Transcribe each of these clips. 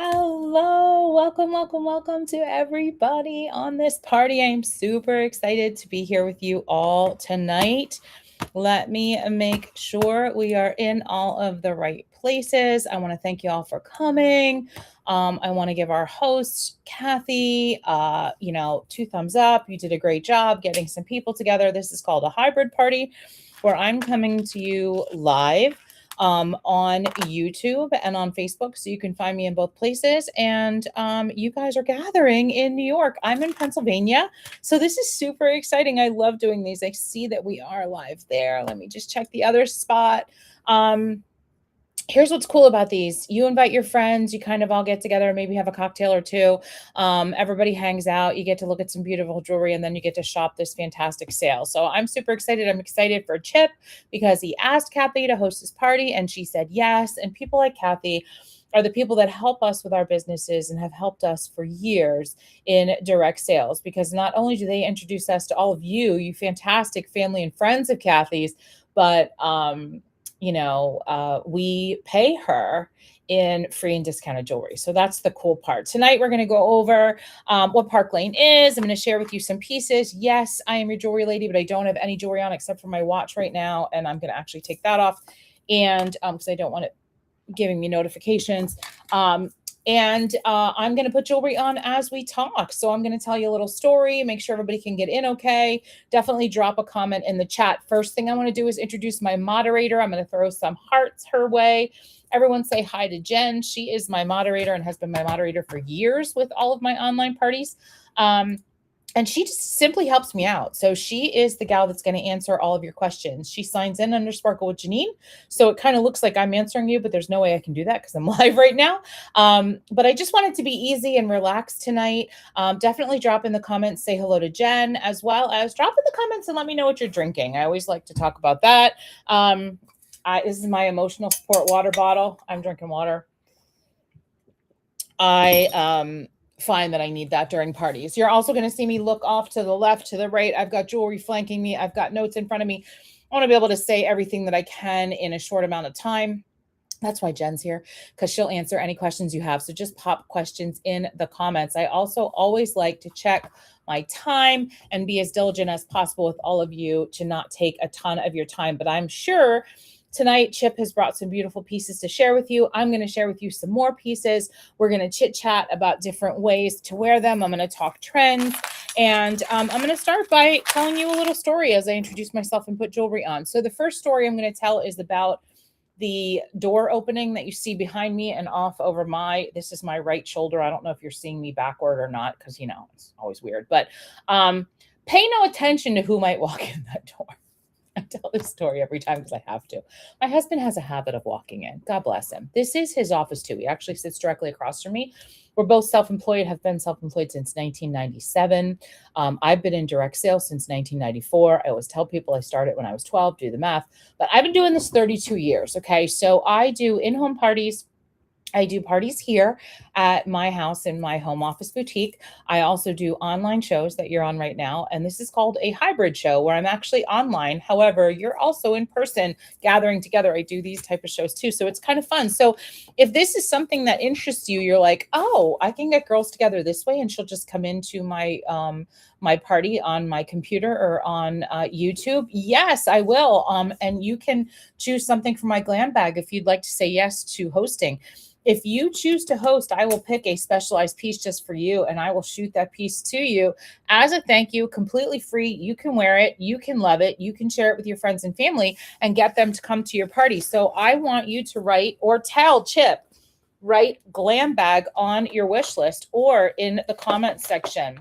Hello, welcome to everybody on this party. I am super excited to be here with you all tonight. Let me make sure we are in all of the right places. I want to thank you all for coming. I want to give our host, Kathie, two thumbs up. You did a great job getting some people together. This is called a hybrid party where I'm coming to you live on YouTube and on Facebook. So you can find me in both places. And you guys are gathering in New York. I'm in Pennsylvania. So this is super exciting. I love doing these. I see that we are live there. Let me just check the other spot. Here's what's cool about these. You invite your friends, you kind of all get together, maybe have a cocktail or two. Everybody hangs out, you get to look at some beautiful jewelry, and then you get to shop this fantastic sale. So I'm super excited. I'm excited for Chip because he asked Kathie to host his party and she said yes. And people like Kathie are the people that help us with our businesses and have helped us for years in direct sales, because not only do they introduce us to all of you fantastic family and friends of Kathie's, but we pay her in free and discounted jewelry. So that's the cool part. Tonight, we're going to go over what Park Lane is. I'm going to share with you some pieces. Yes, I am your jewelry lady, but I don't have any jewelry on except for my watch right now. And I'm going to actually take that off. And because I don't want it giving me notifications. And I'm going to put jewelry on as we talk. So I'm going to tell you a little story, make sure everybody can get in okay. Definitely drop a comment in the chat. First thing I want to do is introduce my moderator. I'm going to throw some hearts her way. Everyone say hi to Jen. She is my moderator and has been my moderator for years with all of my online parties. And she just simply helps me out. So she is the gal that's going to answer all of your questions. She signs in under Sparkle with Janine. So it kind of looks like I'm answering you, but there's no way I can do that because I'm live right now. But I just want it to be easy and relaxed tonight. Definitely drop in the comments, say hello to Jen, as well as drop in the comments and let me know what you're drinking. I always like to talk about that. This is my emotional support water bottle. I'm drinking water. I find that I need that during parties. You're also going to see me look off to the left, to the right. I've got jewelry flanking me. I've got notes in front of me. I want to be able to say everything that I can in a short amount of time. That's why Jen's here, because she'll answer any questions you have. So just pop questions in the comments. I also always like to check my time and be as diligent as possible with all of you to not take a ton of your time. But I'm sure tonight, Chip has brought some beautiful pieces to share with you. I'm going to share with you some more pieces. We're going to chit chat about different ways to wear them. I'm going to talk trends. And I'm going to start by telling you a little story as I introduce myself and put jewelry on. So the first story I'm going to tell is about the door opening that you see behind me and off over this is my right shoulder. I don't know if you're seeing me backward or not, because, it's always weird. But pay no attention to who might walk in that door. I tell this story every time because I have to. My husband has a habit of walking in. God bless him. This is his office too. He actually sits directly across from me. We're both self-employed, have been self-employed since 1997. I've been in direct sales since 1994. I always tell people I started when I was 12, do the math. But I've been doing this 32 years, okay? So I do in-home parties. I do parties here at my house in my home office boutique. I also do online shows that you're on right now. And this is called a hybrid show where I'm actually online. However, you're also in person gathering together. I do these type of shows too. So it's kind of fun. So if this is something that interests you, you're like, oh, I can get girls together this way. And she'll just come into my party on my computer or on YouTube. Yes, I will. And you can choose something for my glam bag if you'd like to say yes to hosting. If you choose to host, I will pick a specialized piece just for you, and I will shoot that piece to you as a thank you, completely free. You can wear it. You can love it. You can share it with your friends and family and get them to come to your party. So I want you to write or tell Chip, write glam bag on your wish list or in the comments section.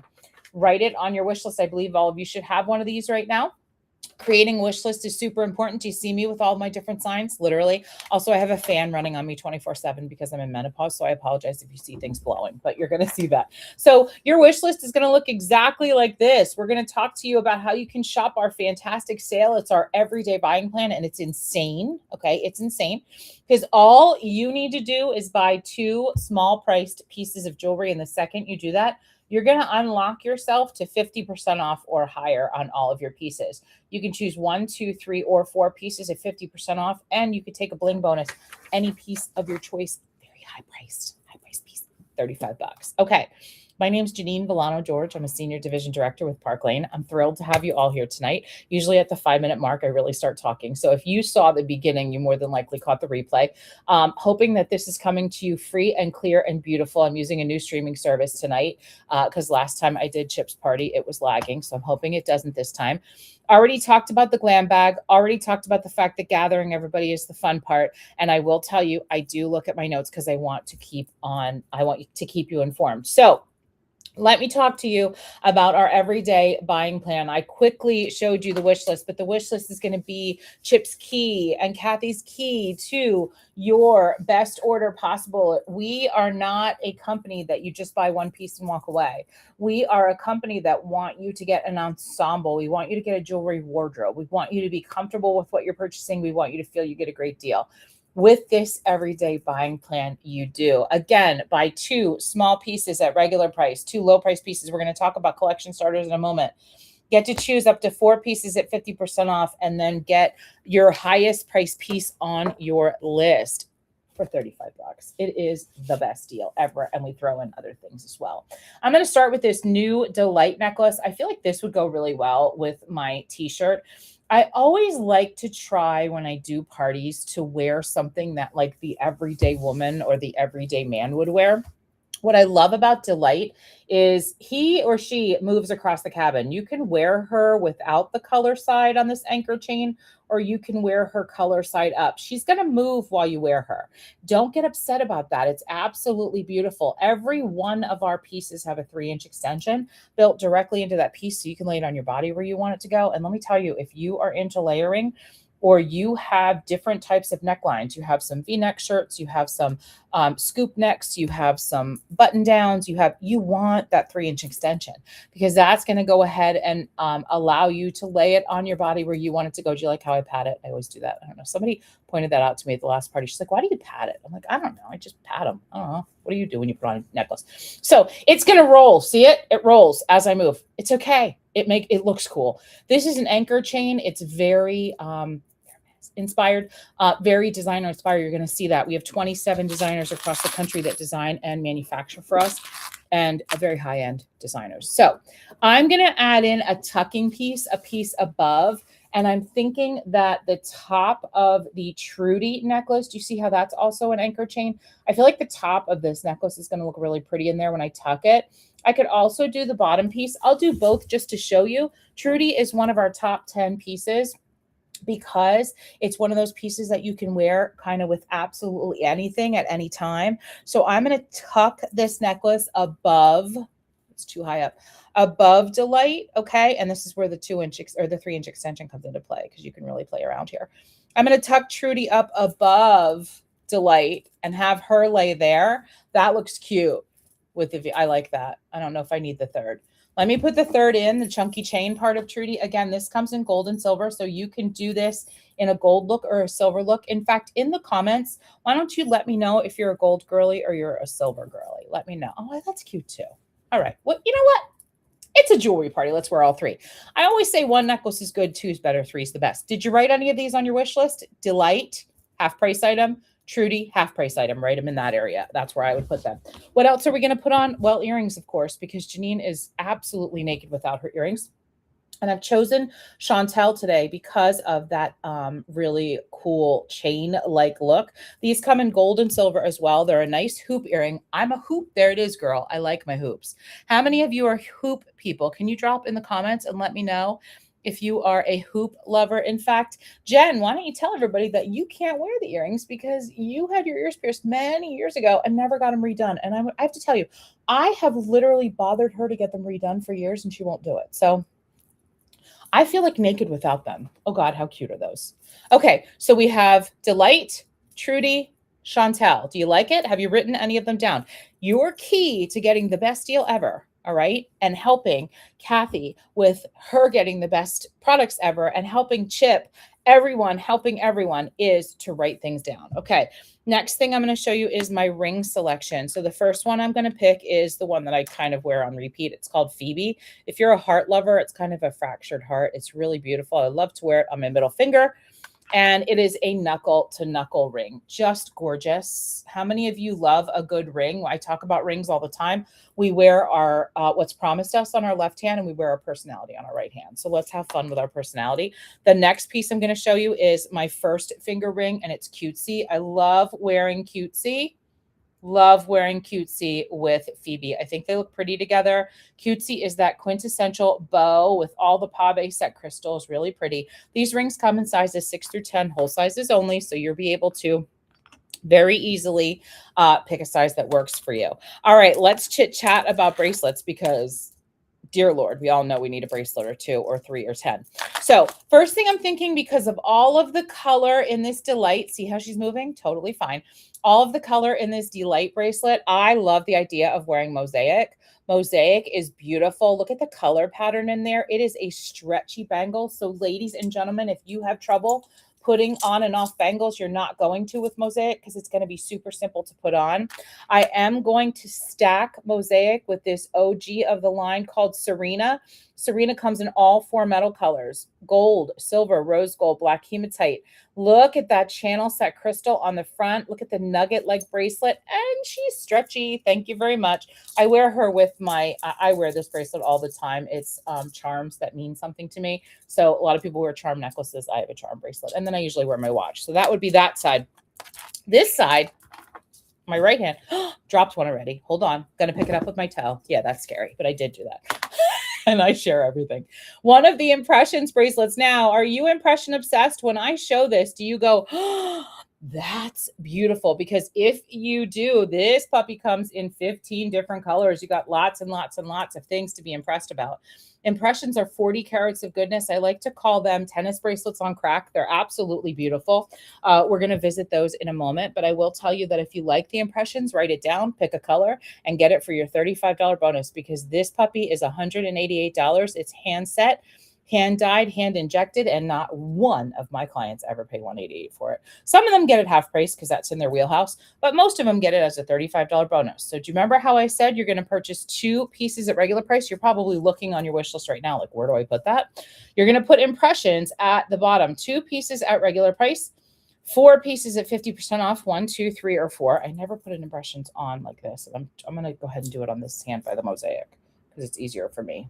Write it on your wish list. I believe all of you should have one of these right now. Creating a wish list is super important. You see me with all my different signs, literally. Also, I have a fan running on me 24/7 because I'm in menopause. So I apologize if you see things blowing, but you're going to see that. So your wish list is going to look exactly like this. We're going to talk to you about how you can shop our fantastic sale. It's our everyday buying plan and it's insane. Okay. It's insane because all you need to do is buy 2 small priced pieces of jewelry. And the second you do that, you're going to unlock yourself to 50% off or higher on all of your pieces. You can choose 1, 2, 3, or 4 pieces at 50% off, and you could take a bling bonus. Any piece of your choice, very high priced piece. $35. Okay. My name's Janine Villano George. I'm a senior division director with Park Lane. I'm thrilled to have you all here tonight. Usually at the 5-minute mark, I really start talking. So if you saw the beginning, you more than likely caught the replay. Hoping that this is coming to you free and clear and beautiful. I'm using a new streaming service tonight because last time I did Chip's Party, it was lagging. So I'm hoping it doesn't this time. Already talked about the glam bag, already talked about the fact that gathering everybody is the fun part. And I will tell you, I do look at my notes because I want to keep you informed. So let me talk to you about our everyday buying plan. I quickly showed you the wish list, but the wish list is going to be Chip's key and Kathie's key to your best order possible. We are not a company that you just buy one piece and walk away. We are a company that want you to get an ensemble. We want you to get a jewelry wardrobe. We want you to be comfortable with what you're purchasing. We want you to feel you get a great deal. With this everyday buying plan, you do. Again, buy 2 small pieces at regular price, 2 low price pieces. We're going to talk about collection starters in a moment. Get to choose up to 4 pieces at 50% off, and then get your highest price piece on your list for $35. It is the best deal ever, and we throw in other things as well. I'm going to start with this new Delight necklace. I feel like this would go really well with my t-shirt. I always like to try when I do parties to wear something that like the everyday woman or the everyday man would wear. What I love about Delight is he or she moves across the cabin. You can wear her without the color side on this anchor chain, or you can wear her color side up. She's going to move while you wear her. Don't get upset about that. It's absolutely beautiful. Every one of our pieces have a 3-inch extension built directly into that piece, so you can lay it on your body where you want it to go. And let me tell you, if you are into layering, or you have different types of necklines, you have some V-neck shirts, you have some scoop necks, you have some button downs, you want that 3-inch extension, because that's going to go ahead and allow you to lay it on your body where you want it to go. Do you like how I pat it? I always do that. I don't know. Somebody pointed that out to me at the last party. She's like, why do you pat it? I'm like, I don't know. I just pat them. I don't know. What do you do when you put on a necklace? So it's going to roll. See it? It rolls as I move. It's okay. It looks cool. This is an anchor chain. It's very inspired, very designer inspired. You're going to see that we have 27 designers across the country that design and manufacture for us, and a very high-end designers. So I'm going to add in a tucking piece, a piece above, and I'm thinking that the top of the Trudy necklace, do you see how that's also an anchor chain? I feel like the top of this necklace is going to look really pretty in there when I tuck it. I could also do the bottom piece. I'll do both just to show you. Trudy is one of our top 10 pieces, because it's one of those pieces that you can wear kind of with absolutely anything at any time. So I'm going to tuck this necklace above, it's too high up, above Delight. Okay. And this is where the 2-inch or the 3-inch extension comes into play, because you can really play around here. I'm going to tuck Trudy up above Delight and have her lay there. That looks cute with the, I like that. I don't know if I need the third. Let me put the third in, the chunky chain part of Trudy. Again, this comes in gold and silver, so you can do this in a gold look or a silver look. In fact, in the comments, why don't you let me know if you're a gold girly or you're a silver girly? Let me know. Oh, that's cute too. All right. Well, you know what? It's a jewelry party. Let's wear all 3. I always say 1 necklace is good, 2 is better, 3 is the best. Did you write any of these on your wish list? Delight, half price item. Trudy, half price item. Write them in that area. That's where I would put them. What else are we going to put on? Well, earrings, of course, because Janine is absolutely naked without her earrings. And I've chosen Chantel today because of that really cool chain-like look. These come in gold and silver as well. They're a nice hoop earring. I'm a hoop. There it is, girl. I like my hoops. How many of you are hoop people? Can you drop in the comments and let me know if you are a hoop lover? In fact, Jen, why don't you tell everybody that you can't wear the earrings because you had your ears pierced many years ago and never got them redone. And I have to tell you, I have literally bothered her to get them redone for years and she won't do it. So I feel like naked without them. Oh God, how cute are those? Okay, so we have Delight, Trudy, Chantel. Do you like it? Have you written any of them down? Your key to getting the best deal ever, all right, and helping Kathie with her getting the best products ever, and helping Chip, helping everyone, is to write things down. Okay, next thing I'm going to show you is my ring selection. So the first one I'm going to pick is the one that I kind of wear on repeat. It's called Phoebe. If you're a heart lover, it's kind of a fractured heart. It's really beautiful. I love to wear it on my middle finger. And it is a knuckle to knuckle ring. Just gorgeous. How many of you love a good ring? I talk about rings all the time. We wear our what's promised us on our left hand, and we wear our personality on our right hand. So let's have fun with our personality. The next piece I'm going to show you is my first finger ring, and it's cutesy. I love wearing cutesy. Love wearing cutesy with Phoebe. I think they look pretty together. Cutesy is that quintessential bow with all the pave set crystals, really pretty. These rings come in sizes 6 through 10, whole sizes only, so you'll be able to very easily pick a size that works for you. All right, let's chit chat about bracelets because dear Lord, we all know we need a bracelet or 2 or 3 or 10. So first thing I'm thinking, because of all of the color in this Delight, see how she's moving? Totally fine. All of the color in this Delight bracelet, I love the idea of wearing mosaic. Mosaic is beautiful. Look at the color pattern in there. It is a stretchy bangle. So ladies and gentlemen, if you have trouble putting on and off bangles, you're not going to with mosaic because it's going to be super simple to put on. I am going to stack mosaic with this OG of the line called Serena. Serena comes in all 4 metal colors: gold, silver, rose gold, black hematite. Look at that channel set crystal on the front. Look at the nugget like bracelet, and she's stretchy. Thank you very much. I wear her with my, I wear this bracelet all the time. It's charms that mean something to me. So a lot of people wear charm necklaces. I have a charm bracelet, and then I usually wear my watch. So that would be that side. This side, my right hand, dropped one already. Hold on. Gonna pick it up with my toe. Yeah, that's scary, but I did do that. And I share everything. One of the impressions bracelets. Now, are you impression obsessed? When I show this, do you go, oh, that's beautiful? Because if you do, this puppy comes in 15 different colors. You got lots and lots and lots of things to be impressed about. Impressions are 40 carats of goodness. I like to call them tennis bracelets on crack. They're absolutely beautiful. We're going to visit those in a moment, but I will tell you that if you like the impressions, write it down, pick a color, and get it for your $35 bonus, because this puppy is $188. It's hand set, hand dyed, hand injected, and not one of my clients ever pay $188 for it. Some of them get it half price because that's in their wheelhouse, but most of them get it as a $35 bonus. So do you remember how I said you're going to purchase 2 pieces at regular price? You're probably looking on your wish list right now, like, where do I put that? You're going to put impressions at the bottom. 2 pieces at regular price, 4 pieces at 50% off, 1, 2, 3, or 4. I never put an impressions on like this. And I'm going to go ahead and do it on this hand by the mosaic because it's easier for me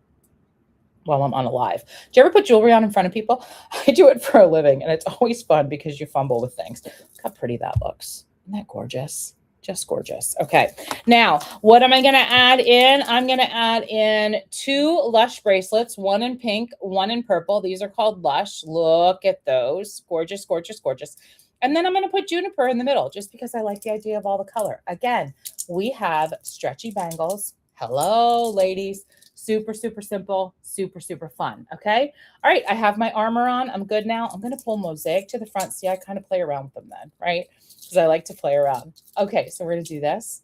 while I'm on a live. Do you ever put jewelry on in front of people? I do it for a living, and it's always fun because you fumble with things. Look how pretty that looks. Isn't that gorgeous? Just gorgeous. Okay. Now, what am I going to add in? I'm going to add in 2 Lush bracelets, one in pink, one in purple. These are called Lush. Look at those. Gorgeous, gorgeous, gorgeous. And then I'm going to put Juniper in the middle just because I like the idea of all the color. Again, we have stretchy bangles. Hello, ladies. Super, super simple, super, super fun. Okay. All right. I have my armor on. I'm good now. I'm going to pull mosaic to the front. See, I kind of play around with them then, right? Because I like to play around. Okay. So we're going to do this.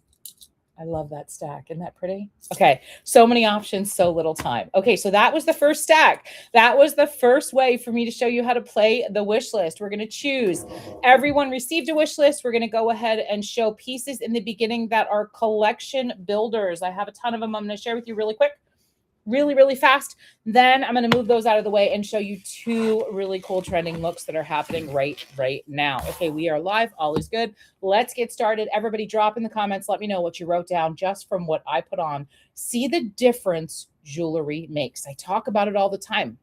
I love that stack. Isn't that pretty? Okay. So many options, so little time. Okay. So that was the first stack. That was the first way for me to show you how to play the wish list. We're going to choose. Everyone received a wish list. We're going to go ahead and show pieces in the beginning that are collection builders. I have a ton of them. I'm going to share with you really quick. Really, really fast. Then I'm going to move those out of the way and show you 2 really cool trending looks that are happening right now. Okay, we are live. All is good. Let's get started. Everybody drop in the comments. Let me know what you wrote down just from what I put on. See the difference jewelry makes. I talk about it all the time.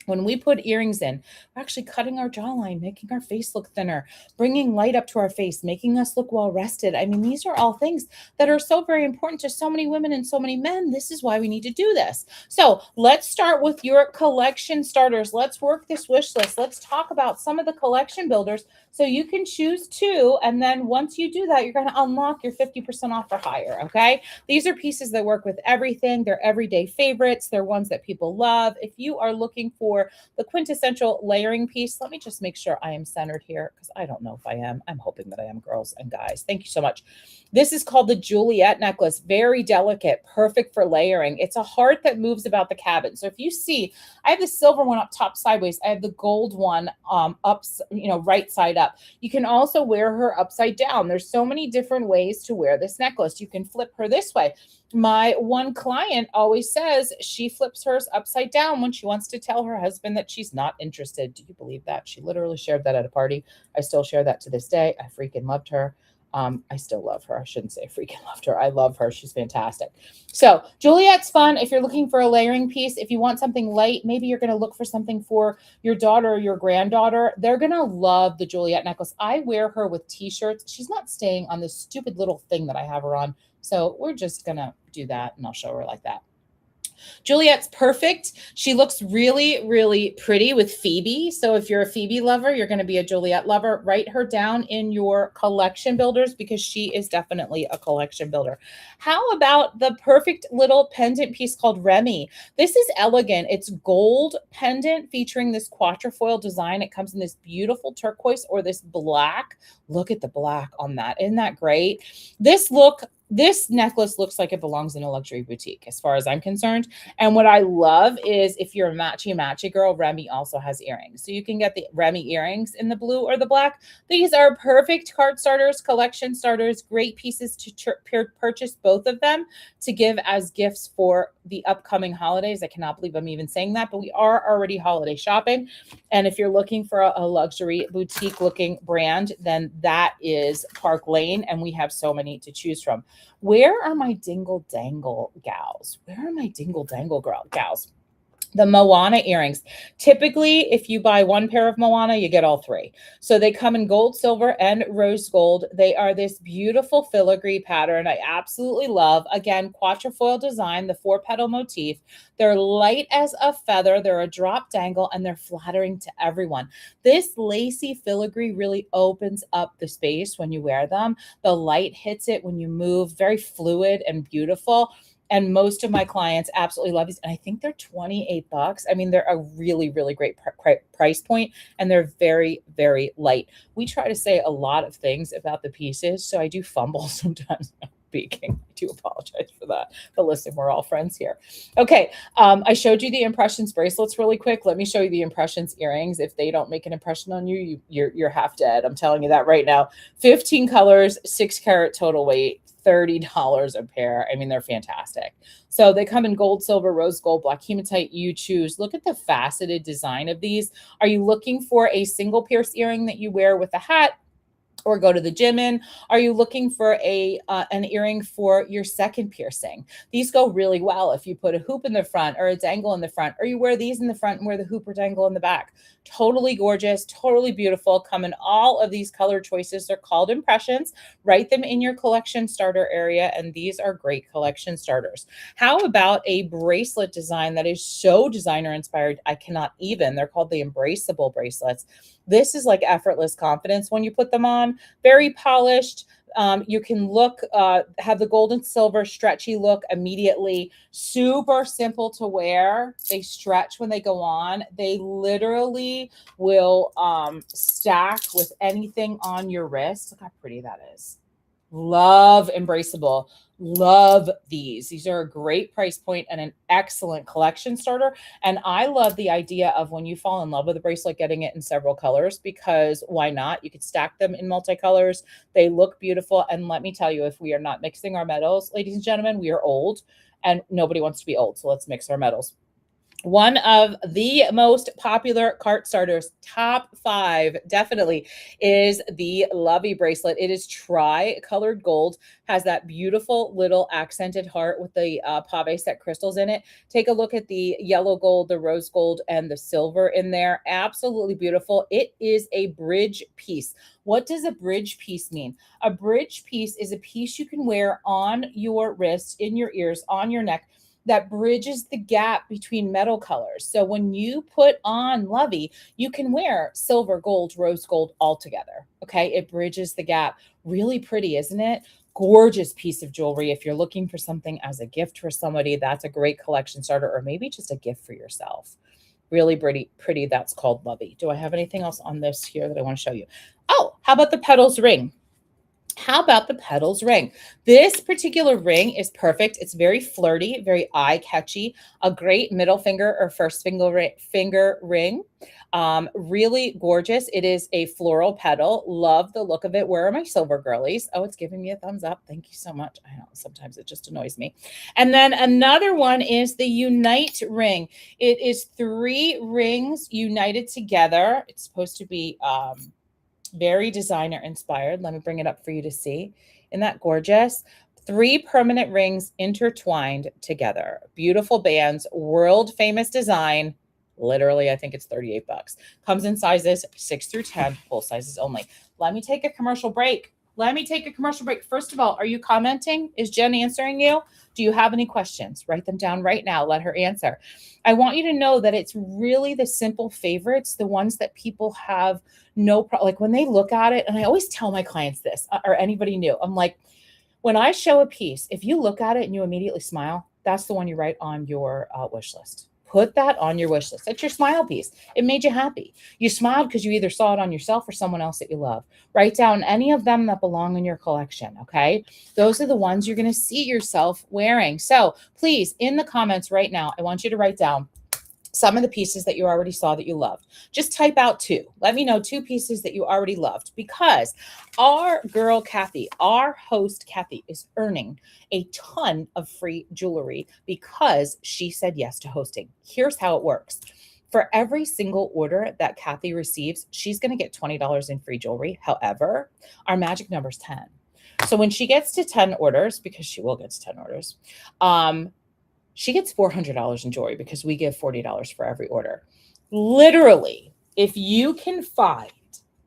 When we put earrings in, we're actually cutting our jawline, making our face look thinner, bringing light up to our face, making us look well rested. I mean, these are all things that are so very important to so many women and so many men. This is why we need to do this. So let's start with your collection starters. Let's work this wish list. Let's talk about some of the collection builders so you can choose 2. And then once you do that, you're going to unlock your 50% off or higher. Okay. These are pieces that work with everything. They're everyday favorites. They're ones that people love. If you are looking for the quintessential layering piece, let me just make sure I am centered here because I don't know if I am. I'm hoping that I am, girls and guys. Thank you so much. This is called the Juliet necklace. Very delicate, perfect for layering. It's a heart that moves about the cabin. So if you see, I have the silver one up top sideways. I have the gold one up, right side up. You can also wear her upside down. There's so many different ways to wear this necklace. You can flip her this way. My one client always says she flips hers upside down when she wants to tell her husband that she's not interested. Do you believe that? She literally shared that at a party. I still share that to this day. I freaking loved her. I still love her. I shouldn't say freaking loved her. I love her. She's fantastic. So Juliet's fun. If you're looking for a layering piece, if you want something light, maybe you're going to look for something for your daughter or your granddaughter. They're going to love the Juliet necklace. I wear her with t-shirts. She's not staying on this stupid little thing that I have her on. So we're just going to do that and I'll show her like that. Juliet's perfect. She looks really, really pretty with Phoebe. So if you're a Phoebe lover, you're going to be a Juliet lover. Write her down in your collection builders because she is definitely a collection builder. How about the perfect little pendant piece called Remy? This is elegant. It's gold pendant featuring this quatrefoil design. It comes in this beautiful turquoise or this black. Look at the black on that. Isn't that great? This necklace looks like it belongs in a luxury boutique as far as I'm concerned. And what I love is if you're a matchy girl, Remy also has earrings. So you can get the Remy earrings in the blue or the black. These are perfect card starters, collection starters, great pieces to purchase both of them to give as gifts for the upcoming holidays. I cannot believe I'm even saying that, but we are already holiday shopping. And if you're looking for a luxury boutique looking brand, then that is Park Lane. And we have so many to choose from. Where are my dingle dangle gals? Where are my dingle dangle gals? The Moana earrings. Typically, if you buy one pair of Moana, you get all three. So they come in gold, silver, and rose gold. They are this beautiful filigree pattern I absolutely love. Again, quatrefoil design, the 4-petal motif. They're light as a feather. They're a drop dangle, and they're flattering to everyone. This lacy filigree really opens up the space when you wear them. The light hits it when you move. Very fluid and beautiful. And most of my clients absolutely love these. And I think they're $28. I mean, they're a really, really great price point, and they're very, very light. We try to say a lot of things about the pieces, so I do fumble sometimes speaking. I do apologize for that. But listen, we're all friends here. Okay, I showed you the impressions bracelets really quick. Let me show you the impressions earrings. If they don't make an impression on you, you're half dead. I'm telling you that right now. 15 colors, 6 carat total weight. $30 a pair. I mean, they're fantastic. So they come in gold, silver, rose gold, black hematite. You choose. Look at the faceted design of these. Are you looking for a single pierce earring that you wear with a hat or go to the gym in? Are you looking for an earring for your second piercing? These go really well if you put a hoop in the front or a dangle in the front, or you wear these in the front and wear the hoop or dangle in the back. Totally gorgeous, totally beautiful. Come in all of these color choices. They're called impressions. Write them in your collection starter area, and these are great collection starters. How about a bracelet design that is so designer inspired? I cannot even. They're called the embraceable bracelets. This is like effortless confidence when you put them on. Very polished. You can look, have the gold and silver stretchy look immediately. Super simple to wear. They stretch when they go on. They literally will stack with anything on your wrist. Look how pretty that is. Love embraceable. Love these. These are a great price point and an excellent collection starter. And I love the idea of when you fall in love with a bracelet, getting it in several colors, because why not? You could stack them in multicolors. They look beautiful. And let me tell you, if we are not mixing our metals, ladies and gentlemen, we are old and nobody wants to be old. So let's mix our metals. One of the most popular cart starters, top 5, definitely, is the Lovey bracelet. It is tri-colored gold, has that beautiful little accented heart with the pave set crystals in it. Take a look at the yellow gold, the rose gold, and the silver in there. Absolutely beautiful. It is a bridge piece. What does a bridge piece mean? A bridge piece is a piece you can wear on your wrist, in your ears, on your neck, that bridges the gap between metal colors. So when you put on Lovey, you can wear silver, gold, rose gold all together. Okay, it bridges the gap. Really pretty, isn't it? Gorgeous piece of jewelry. If you're looking for something as a gift for somebody, that's a great collection starter, or maybe just a gift for yourself. Really pretty. That's called Lovey. Do I have anything else on this here that I want to show you? Oh, how about the petals ring? How about the petals ring? This particular ring is perfect. It's very flirty, very eye-catchy, a great middle finger or first finger ring. Really gorgeous. It is a floral petal. Love the look of it. Where are my silver girlies? Oh, it's giving me a thumbs up. Thank you so much. I know sometimes it just annoys me. And then another one is the Unite ring. It is 3 rings united together. It's supposed to be very designer inspired. Let me bring it up for you to see. Isn't that gorgeous? 3 permanent rings intertwined together. Beautiful bands, world famous design. Literally, I think it's 38 bucks. Comes in sizes 6 through 10, full sizes only. Let me take a commercial break. First of all, are you commenting? Is Jen answering you? Do you have any questions? Write them down right now. Let her answer. I want you to know that it's really the simple favorites, the ones that people have no problem. Like when they look at it, and I always tell my clients this, or anybody new, I'm like, when I show a piece, if you look at it and you immediately smile, that's the one you write on your wish list. Put that on your wish list. That's your smile piece. It made you happy. You smiled because you either saw it on yourself or someone else that you love. Write down any of them that belong in your collection, okay? Those are the ones you're going to see yourself wearing. So please, in the comments right now, I want you to write down some of the pieces that you already saw that you loved. Just type out 2. Let me know 2 pieces that you already loved, because our girl Kathie, our host Kathie, is earning a ton of free jewelry because she said yes to hosting. Here's how it works. For every single order that Kathie receives, she's going to get $20 in free jewelry. However, our magic number is 10. So when she gets to 10 orders, because she will get to 10 orders, she gets $400 in jewelry because we give $40 for every order. Literally, if you can find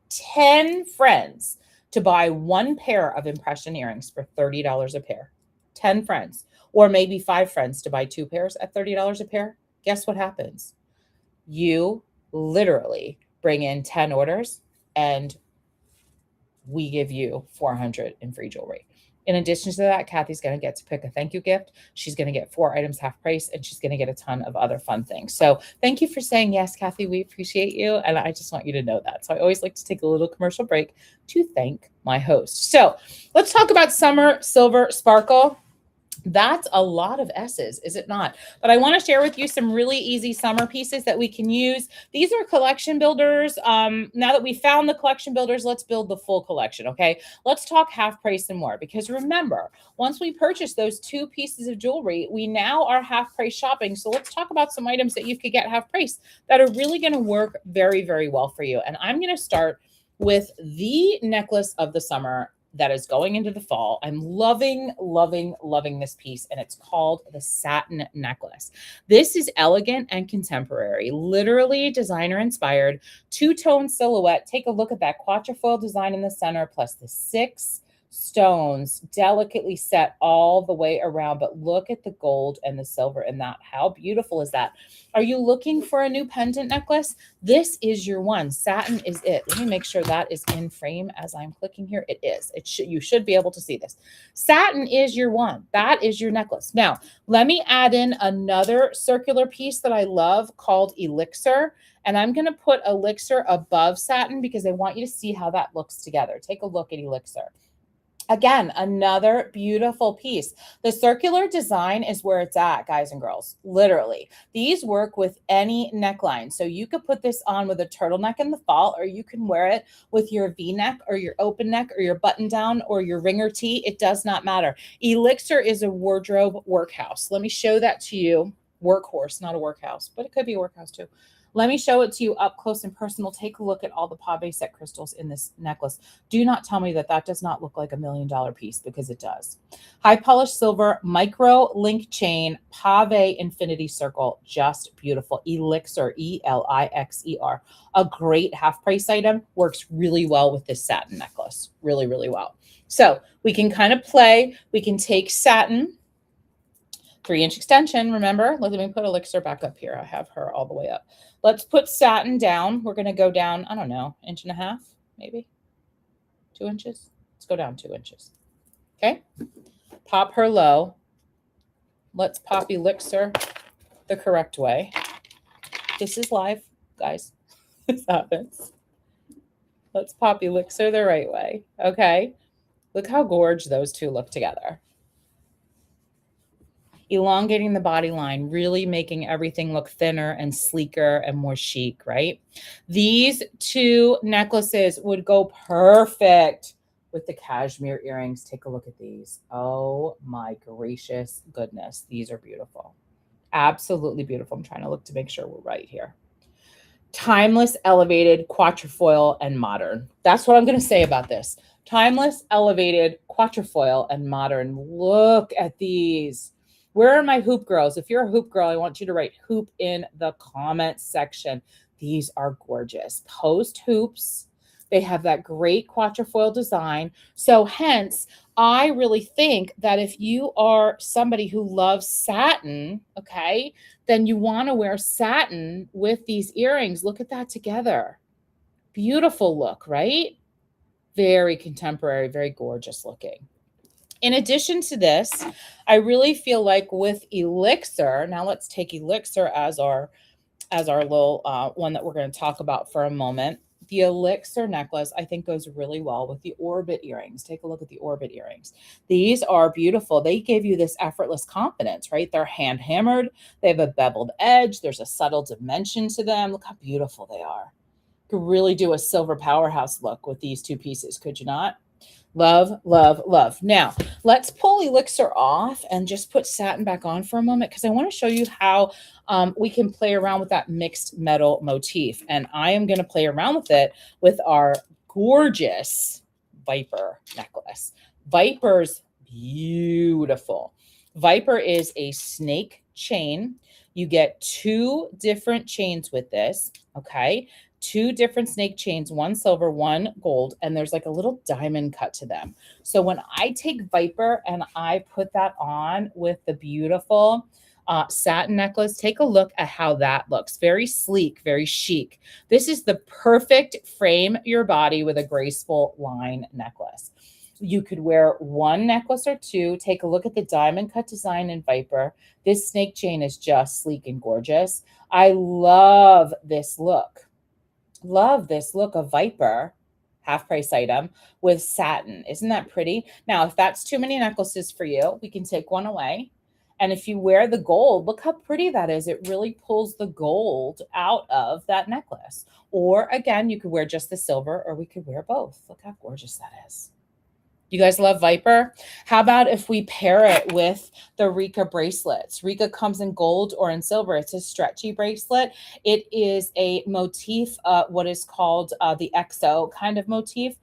10 friends to buy 1 pair of impression earrings for $30 a pair, 10 friends, or maybe 5 friends to buy 2 pairs at $30 a pair, guess what happens? You literally bring in 10 orders and we give you $400 in free jewelry. In addition to that, Kathie's going to get to pick a thank you gift. She's going to get 4 items half price, and she's going to get a ton of other fun things. So thank you for saying yes, Kathie. We appreciate you. And I just want you to know that. So I always like to take a little commercial break to thank my host. So let's talk about Summer Silver Sparkle. That's a lot of S's, is it not? But I want to share with you some really easy summer pieces that we can use. These are collection builders. Now that we found the collection builders, let's build the full collection, okay? Let's talk half price and more, because remember, once we purchase those 2 pieces of jewelry, we now are half price shopping. So let's talk about some items that you could get half price that are really going to work very, very well for you. And I'm going to start with the necklace of the summer that is going into the fall. I'm loving, loving, loving this piece, and it's called the satin necklace. This is elegant and contemporary, literally designer inspired, 2-tone silhouette. Take a look at that quatrefoil design in the center, plus the 6 stones delicately set all the way around. But look at the gold and the silver in that. How beautiful is that? Are you looking for a new pendant necklace? This is your one. Satin is it. Let me make sure that is in frame as I'm clicking here. It is. You should be able to see this. Satin is your one. That is your necklace. Now, let me add in another circular piece that I love called Elixir. And I'm going to put Elixir above satin because I want you to see how that looks together. Take a look at Elixir. Again, another beautiful piece. The circular design is where it's at, guys and girls, literally. These work with any neckline. So you could put this on with a turtleneck in the fall, or you can wear it with your V-neck or your open neck or your button down or your ringer tee. It does not matter. Elixir is a wardrobe workhouse. Let me show that to you. Workhorse, not a workhouse, but it could be a workhouse too. Let me show it to you up close and personal. Take a look at all the pave set crystals in this necklace. Do not tell me that that does not look like $1 million piece, because it does. High polished silver, micro link chain, pave infinity circle, just beautiful. Elixir, Elixer, a great half price item. Works really well with this satin necklace. Really, really well. So we can kind of play. We can take satin, 3-inch extension, remember? Let me put Elixir back up here. I have her all the way up. Let's put satin down. We're going to go down, I don't know, 1.5 inches, maybe 2 inches. Let's go down 2 inches. Okay. Pop her low. Let's pop Elixir the correct way. This is live, guys. This happens. Let's pop Elixir the right way. Okay. Look how gorgeous those two look together. Elongating the body line, really making everything look thinner and sleeker and more chic, right? These two necklaces would go perfect with the cashmere earrings. Take a look at these. Oh my gracious goodness. These are beautiful. Absolutely beautiful. I'm trying to look to make sure we're right here. Timeless, elevated, quatrefoil, and modern. That's what I'm going to say about this. Timeless, elevated, quatrefoil, and modern. Look at these. Where are my hoop girls? If you're a hoop girl, I want you to write hoop in the comments section. These are gorgeous. Post hoops. They have that great quatrefoil design. So hence, I really think that if you are somebody who loves satin, okay, then you want to wear satin with these earrings. Look at that together. Beautiful look, right? Very contemporary, very gorgeous looking. In addition to this, I really feel like with Elixir, now let's take Elixir as our little one that we're going to talk about for a moment. The Elixir necklace, I think, goes really well with the Orbit earrings. Take a look at the Orbit earrings. These are beautiful. They give you this effortless confidence, right? They're hand hammered. They have a beveled edge. There's a subtle dimension to them. Look how beautiful they are. You could really do a silver powerhouse look with these two pieces, could you not? Love, love, love. Now, let's pull Elixir off and just put satin back on for a moment because I want to show you how we can play around with that mixed metal motif. And I am going to play around with it with our gorgeous Viper necklace. Viper's beautiful. Viper is a snake chain. You get two different chains with this, okay? Two different snake chains, one silver, one gold, and there's like a little diamond cut to them. So when I take Viper and I put that on with the beautiful satin necklace, take a look at how that looks. Very sleek, very chic. This is the perfect frame your body with a graceful line necklace. You could wear one necklace or two. Take a look at the diamond cut design in Viper. This snake chain is just sleek and gorgeous. I love this look. Love this look of Viper, half price item with satin. Isn't that pretty? Now, if that's too many necklaces for you, we can take one away. And if you wear the gold, look how pretty that is. It really pulls the gold out of that necklace. Or again, you could wear just the silver or we could wear both. Look how gorgeous that is. You guys love Viper? How about if we pair it with the Rika bracelets? Rika comes in gold or in silver. It's a stretchy bracelet. It is a motif, what is called the XO kind of motif.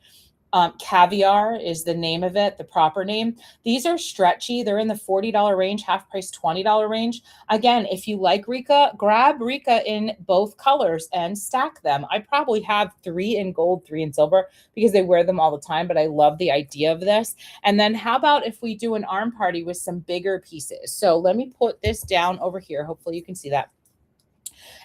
Caviar is the name of it, the proper name. These are stretchy. They're in the $40 range, half price $20 range. Again, if you like Rika, grab Rika in both colors and stack them. I probably have 3 in gold, 3 in silver because they wear them all the time, but I love the idea of this. And then how about if we do an arm party with some bigger pieces? So let me put this down over here. Hopefully you can see that.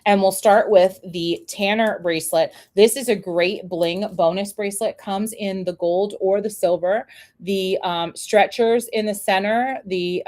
And we'll start with the Tanner bracelet. This is a great bling bonus bracelet. Comes in the gold or the silver. The stretchers in the center, the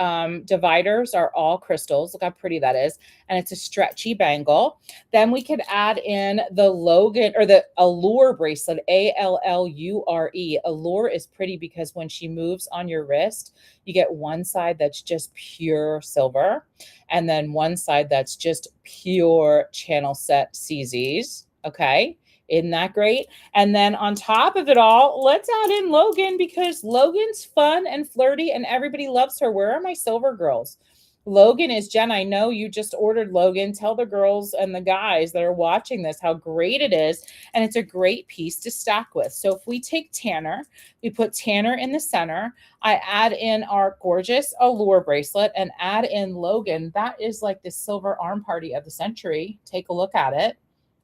dividers are all crystals. Look how pretty that is. And it's a stretchy bangle. Then we could add in the Logan or the Allure bracelet, Allure. Allure is pretty because when she moves on your wrist, you get one side that's just pure silver and then one side that's just pure channel set CZs. Okay. Isn't that great? And then on top of it all, let's add in Logan because Logan's fun and flirty and everybody loves her. Where are my silver girls? Logan is, Jen, I know you just ordered Logan. Tell the girls and the guys that are watching this how great it is. And it's a great piece to stack with. So if we take Tanner, we put Tanner in the center. I add in our gorgeous Allure bracelet and add in Logan. That is like the silver arm party of the century. Take a look at it.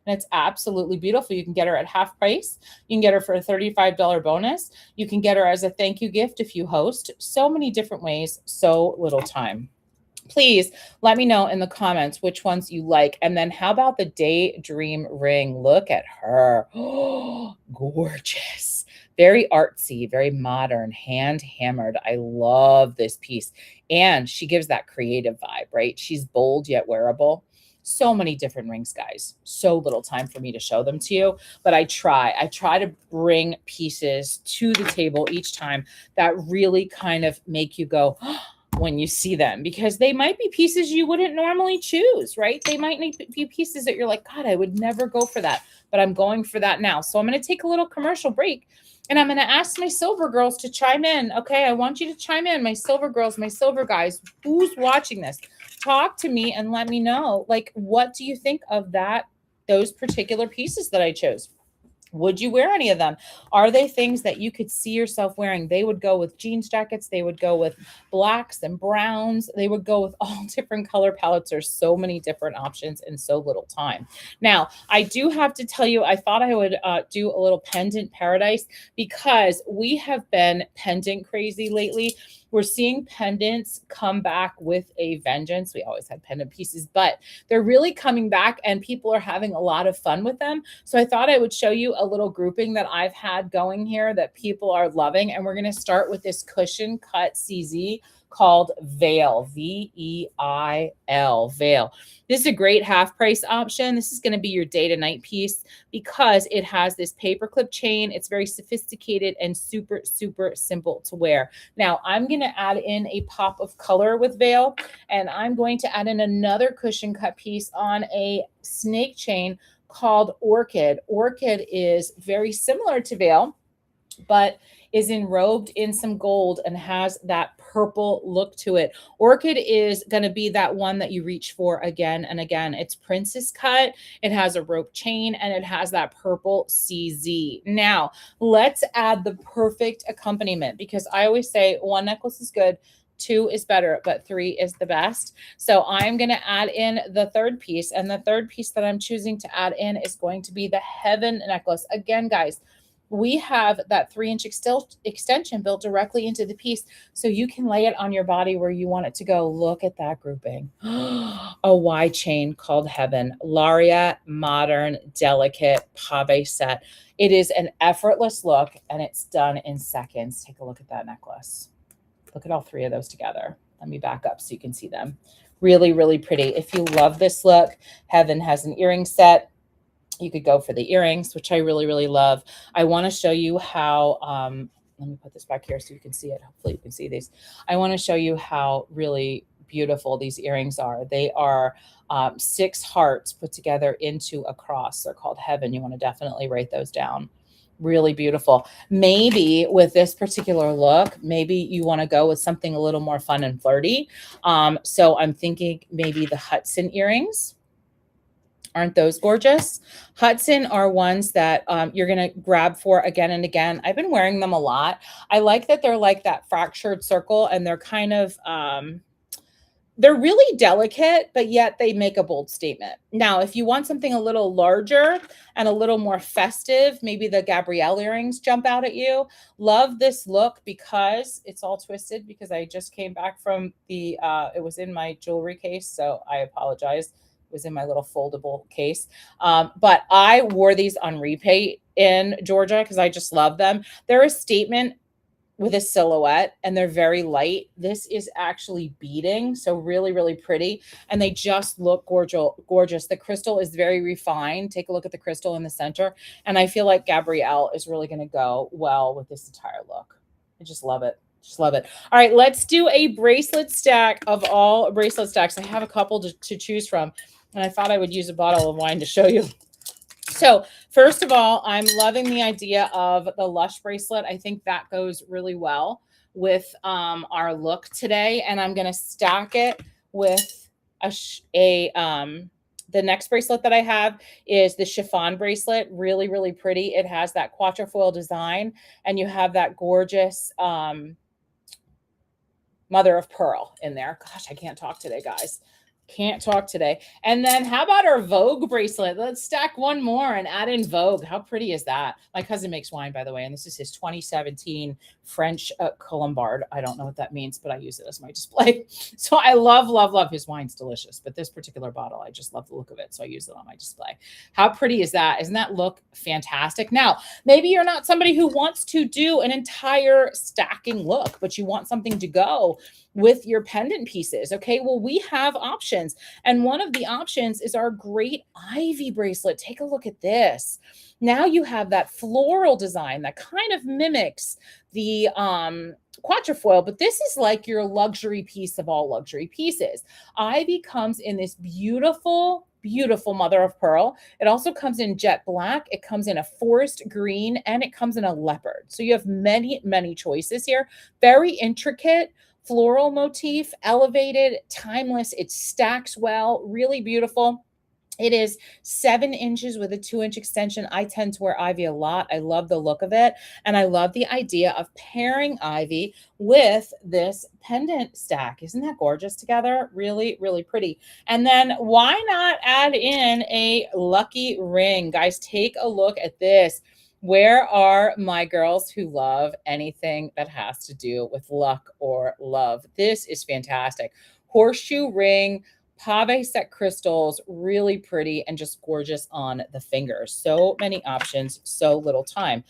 And it's absolutely beautiful. You can get her at half price. You can get her for a $35 bonus. You can get her as a thank you gift if you host. So many different ways, so little time. Please let me know in the comments which ones you like. And then how about the Daydream ring? Look at her. Oh, gorgeous. Very artsy, very modern, hand hammered. I love this piece. And she gives that creative vibe, right? She's bold yet wearable. So many different rings, guys. So little time for me to show them to you, but I try. I try to bring pieces to the table each time that really kind of make you go when you see them, because they might be pieces you wouldn't normally choose, right? They might be pieces that you're like, God, I would never go for that, but I'm going for that now. So I'm going to take a little commercial break, and I'm going to ask my silver girls to chime in. Okay, I want you to chime in, my silver girls, my silver guys. Who's watching this? Talk to me and let me know, like, what do you think of those particular pieces that I chose? Would you wear any of them? Are they things that you could see yourself wearing? They would go with jeans jackets. They would go with blacks and browns. They would go with all different color palettes. There's so many different options in so little time. Now, I do have to tell you, I thought I would do a little pendant paradise, because we have been pendant crazy lately. We're seeing pendants come back with a vengeance. We always had pendant pieces, but they're really coming back and people are having a lot of fun with them. So I thought I would show you a little grouping that I've had going here that people are loving. And we're going to start with this cushion cut CZ called Veil, Veil, Veil. This is a great half price option. This is going to be your day to night piece because it has this paperclip chain. It's very sophisticated and super, super simple to wear. Now I'm going to add in a pop of color with Veil, and I'm going to add in another cushion cut piece on a snake chain called Orchid. Orchid is very similar to Veil, but is enrobed in some gold and has that purple look to it. Orchid is going to be that one that you reach for again and again. It's princess cut. It has a rope chain and it has that purple CZ. Now, let's add the perfect accompaniment, because I always say one necklace is good, two is better, but three is the best. So I'm going to add in the third piece, and the third piece that I'm choosing to add in is going to be the Heaven necklace. Again, guys, we have that 3-inch extension built directly into the piece, so you can lay it on your body where you want it to go. Look at that grouping. A Y chain called Heaven, Laria Modern Delicate Pave set. It is an effortless look, and it's done in seconds. Take a look at that necklace. Look at all three of those together. Let me back up so you can see them. Really, really pretty. If you love this look, Heaven has an earring set. You could go for the earrings, which I really, really love. I want to show you how, let me put this back here so you can see it. Hopefully you can see these. I want to show you how really beautiful these earrings are. They are 6 hearts put together into a cross. They're called Heaven. You want to definitely write those down. Really beautiful. Maybe with this particular look, maybe you want to go with something a little more fun and flirty. So I'm thinking maybe the Hudson earrings. Aren't those gorgeous? Hudson are ones that you're going to grab for again and again. I've been wearing them a lot. I like that they're like that fractured circle, and they're kind of, they're really delicate, but yet they make a bold statement. Now, if you want something a little larger and a little more festive, maybe the Gabrielle earrings jump out at you. Love this look because it's all twisted, because I just came back from the, it was in my jewelry case, so I apologize. Was in my little foldable case. But I wore these on repay in Georgia because I just love them. They're a statement with a silhouette, and they're very light. This is actually beading, so really, really pretty. And they just look gorgeous. The crystal is very refined. Take a look at the crystal in the center. And I feel like Gabrielle is really going to go well with this entire look. I just love it. Just love it. All right, let's do a bracelet stack of all bracelet stacks. I have a couple to choose from, and I thought I would use a bottle of wine to show you. So first of all, I'm loving the idea of the Lush bracelet. I think that goes really well with our look today, and I'm going to stack it with the next bracelet that I have is the chiffon bracelet. Really, really pretty. It has that quatrefoil design, and you have that gorgeous mother of pearl in there. Gosh, I can't talk today, guys. Can't talk today. And then how about our Vogue bracelet? Let's stack one more and add in Vogue. How pretty is that? My cousin makes wine, by the way, and this is his 2017 French Colombard. I don't know what that means, but I use it as my display. So I love, love, love his wine's delicious. But this particular bottle, I just love the look of it. So I use it on my display. How pretty is that? Isn't that look fantastic? Now, maybe you're not somebody who wants to do an entire stacking look, but you want something to go with your pendant pieces. Okay, well, we have options. options. And one of the options is our great ivy bracelet. Take a look at this. Now you have that floral design that kind of mimics the quatrefoil, but this is like your luxury piece of all luxury pieces. Ivy comes in this beautiful, beautiful mother of pearl. It also comes in jet black. It comes in a forest green, and it comes in a leopard. So you have many, many choices here. Very intricate floral motif, elevated, timeless. It stacks well, really beautiful. It is 7 inches with a 2-inch extension. I tend to wear ivy a lot. I love the look of it. And I love the idea of pairing ivy with this pendant stack. Isn't that gorgeous together? Really, really pretty. And then why not add in a lucky ring? Guys, take a look at this. Where are my girls who love anything that has to do with luck or love? This is fantastic. Horseshoe ring, pave set crystals, really pretty and just gorgeous on the fingers. So many options, so little time.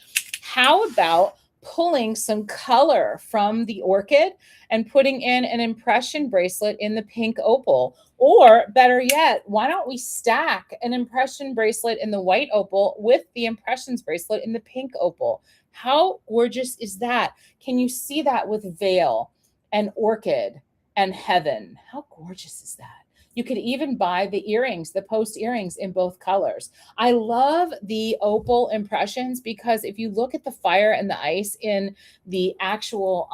How about pulling some color from the orchid and putting in an impression bracelet in the pink opal? Or better yet, why don't we stack an impression bracelet in the white opal with the impressions bracelet in the pink opal? How gorgeous is that? Can you see that with veil and orchid and heaven? How gorgeous is that? You could even buy the earrings, the post earrings in both colors. I love the opal impressions because if you look at the fire and the ice in the actual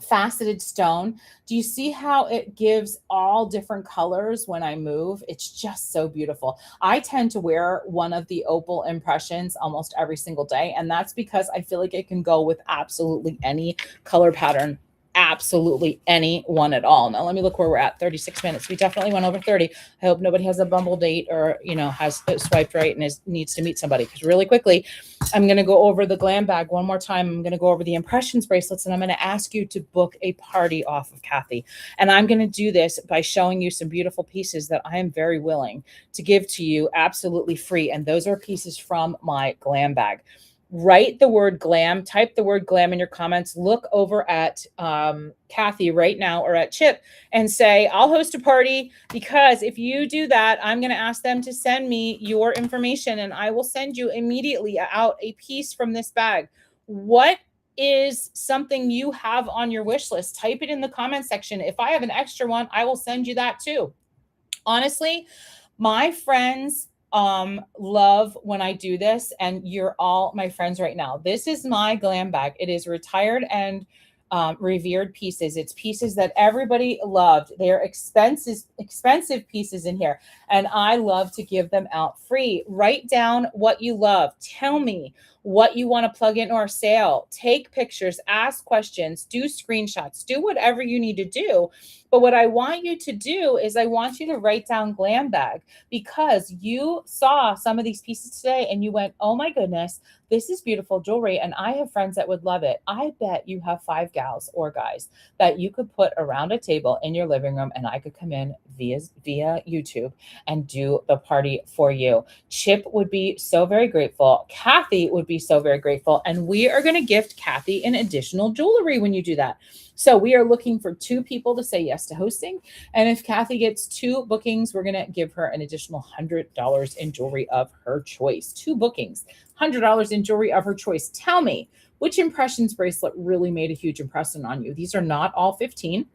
faceted stone, do you see how it gives all different colors when I move? It's just so beautiful. I tend to wear one of the opal impressions almost every single day, and that's because I feel like it can go with absolutely any color pattern. Absolutely any one at all. Now let me look where we're at. 36 minutes. We definitely went over 30. I hope nobody has a Bumble date or, has swiped right and needs to meet somebody. Because really quickly, I'm going to go over the glam bag one more time. I'm going to go over the impressions bracelets, and I'm going to ask you to book a party off of Kathie. And I'm going to do this by showing you some beautiful pieces that I am very willing to give to you absolutely free. And those are pieces from my glam bag. Write the word glam, type the word glam in your comments, look over at Kathie right now or at Chip and say, I'll host a party, because if you do that, I'm going to ask them to send me your information and I will send you immediately out a piece from this bag. What is something you have on your wish list? Type it in the comment section. If I have an extra one, I will send you that too. Honestly, my friends love when I do this, and you're all my friends right now. This is my glam bag. It is retired and revered pieces. It's pieces that everybody loved. They're expensive pieces in here, and I love to give them out free. Write down what you love. Tell me what you want to plug into our sale. Take pictures, ask questions, do screenshots, do whatever you need to do. But what I want you to do is I want you to write down glam bag, because you saw some of these pieces today and you went, oh my goodness, this is beautiful jewelry, and I have friends that would love it. I bet you have 5 gals or guys that you could put around a table in your living room, and I could come in via YouTube and do the party for you. Chip would be so very grateful. Kathie would be so very grateful. And we are going to gift Kathie an additional jewelry when you do that. So we are looking for 2 people to say yes to hosting. And if Kathie gets 2 bookings, we're going to give her an additional $100 in jewelry of her choice. 2 bookings, $100 in jewelry of her choice. Tell me, which impressions bracelet really made a huge impression on you? These are not all 15.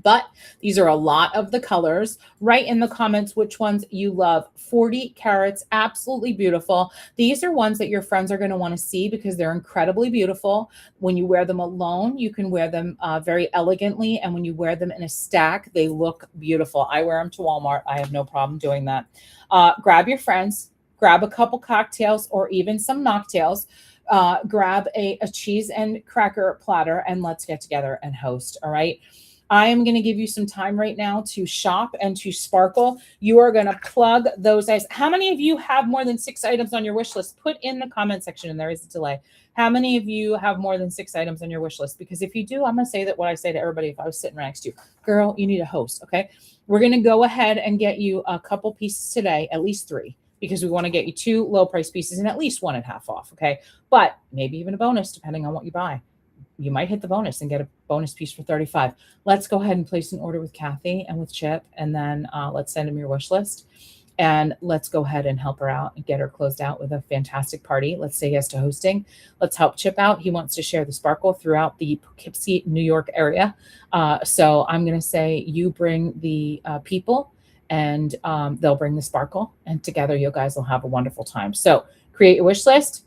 But these are a lot of the colors. Write in the comments which ones you love. 40 carats, absolutely beautiful. These are ones that your friends are going to want to see because they're incredibly beautiful. When you wear them alone, you can wear them very elegantly. And when you wear them in a stack, they look beautiful. I wear them to Walmart. I have no problem doing that. Grab your friends, grab a couple cocktails or even some mocktails. Grab a cheese and cracker platter, and let's get together and host. All right. I am going to give you some time right now to shop and to sparkle. You are going to plug those items. How many of you have more than 6 items on your wish list? Put in the comment section, and there is a delay. How many of you have more than 6 items on your wish list? Because if you do, I'm going to say that what I say to everybody if I was sitting right next to you. Girl, you need a host, okay? We're going to go ahead and get you a couple pieces today, at least 3, because we want to get you 2 low price pieces and at least 1.5 off, okay? But maybe even a bonus depending on what you buy. you might hit the bonus and get a bonus piece for 35. Let's go ahead and place an order with Kathie and with Chip, and then let's send him your wish list. And let's go ahead and help her out and get her closed out with a fantastic party. Let's say yes to hosting. Let's help Chip out. He wants to share the sparkle throughout the Poughkeepsie, New York area. So I'm going to say you bring the people, and they'll bring the sparkle. And together you guys will have a wonderful time. So create your wish list.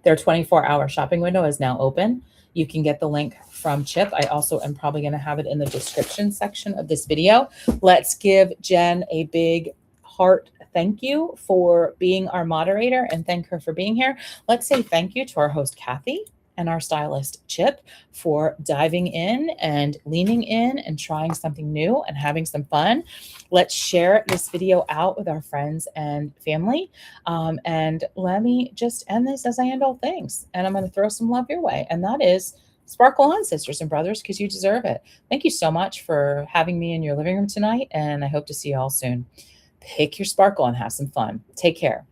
Their 24-hour shopping window is now open. You can get the link from Chip. I also am probably going to have it in the description section of this video. Let's give Jen a big heart thank you for being our moderator, and thank her for being here. Let's say thank you to our host, Kathie, and our stylist, Chip, for diving in and leaning in and trying something new and having some fun. Let's share this video out with our friends and family. And let me just end this as I end all things. And I'm going to throw some love your way. And that is sparkle on, sisters and brothers, because you deserve it. Thank you so much for having me in your living room tonight. And I hope to see you all soon. Pick your sparkle and have some fun. Take care.